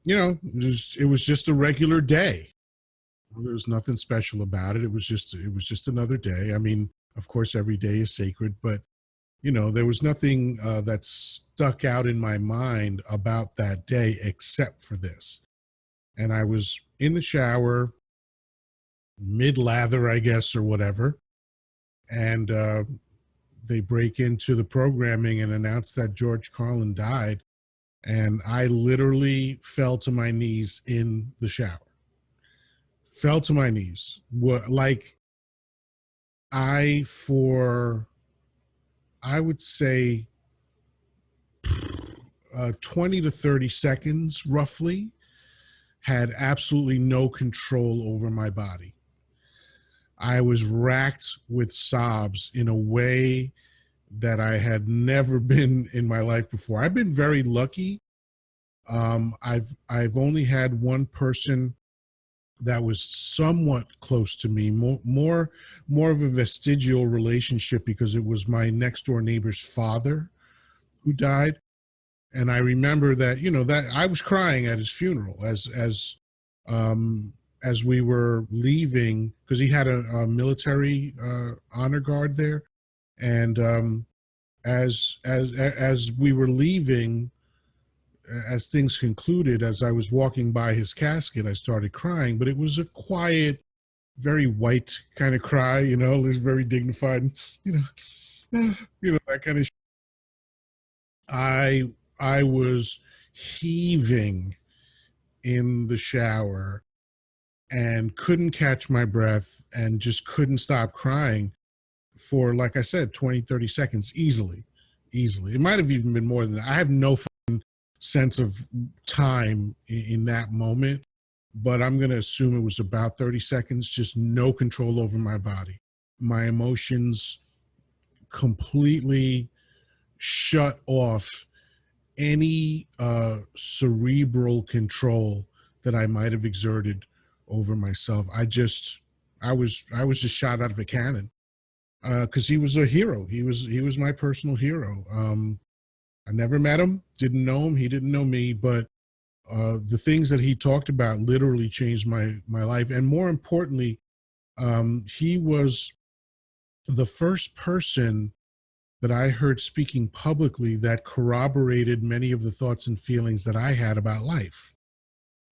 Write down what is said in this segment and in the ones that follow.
it was just a regular day. There was nothing special about it. It was just another day. I mean, of course, every day is sacred, but there was nothing that stuck out in my mind about that day except for this. And I was in the shower, mid lather, I guess, or whatever, and they break into the programming and announce that George Carlin died, and I literally fell to my knees in the shower. Fell to my knees. What like for I would say 20 to 30 seconds roughly had absolutely no control over my body. I was racked with sobs in a way that I had never been in my life before. I've been very lucky. I've only had one person that was somewhat close to me, more of a vestigial relationship, because it was my next door neighbor's father who died. And I remember that, that I was crying at his funeral as we were leaving, because he had a military honor guard there. And as we were leaving, as things concluded, as I was walking by his casket, I started crying, but it was a quiet, very white kind of cry, it was very dignified, that kind of. I was heaving in the shower and couldn't catch my breath and just couldn't stop crying for, like I said, 20, 30 seconds easily. It might have even been more than that. I have no sense of time in that moment, but I'm going to assume it was about 30 seconds, just no control over my body. My emotions completely shut off any cerebral control that I might have exerted over myself. I was just shot out of a cannon, because he was a hero. He was my personal hero. I never met him, didn't know him, he didn't know me, but the things that he talked about literally changed my life. And more importantly, he was the first person that I heard speaking publicly that corroborated many of the thoughts and feelings that I had about life.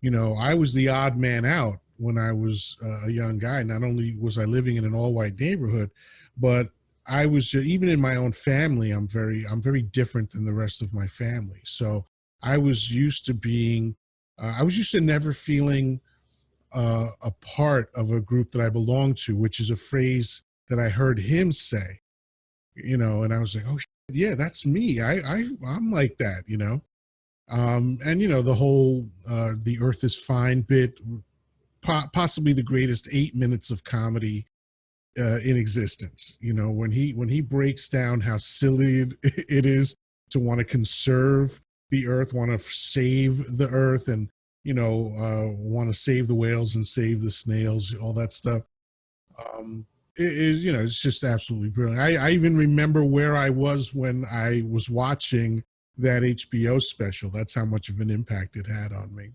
I was the odd man out when I was a young guy. Not only was I living in an all-white neighborhood, but I was, even in my own family, I'm very different than the rest of my family. So I was used to never feeling a part of a group that I belonged to, which is a phrase that I heard him say, and I was like, oh, yeah, that's me. I'm like that, and the whole the earth is fine bit, possibly the greatest 8 minutes of comedy in existence. When he breaks down how silly it is to want to conserve the earth, want to save the earth, and want to save the whales and save the snails, all that stuff. It's just absolutely brilliant. I even remember where I was when I was watching that HBO special. That's how much of an impact it had on me.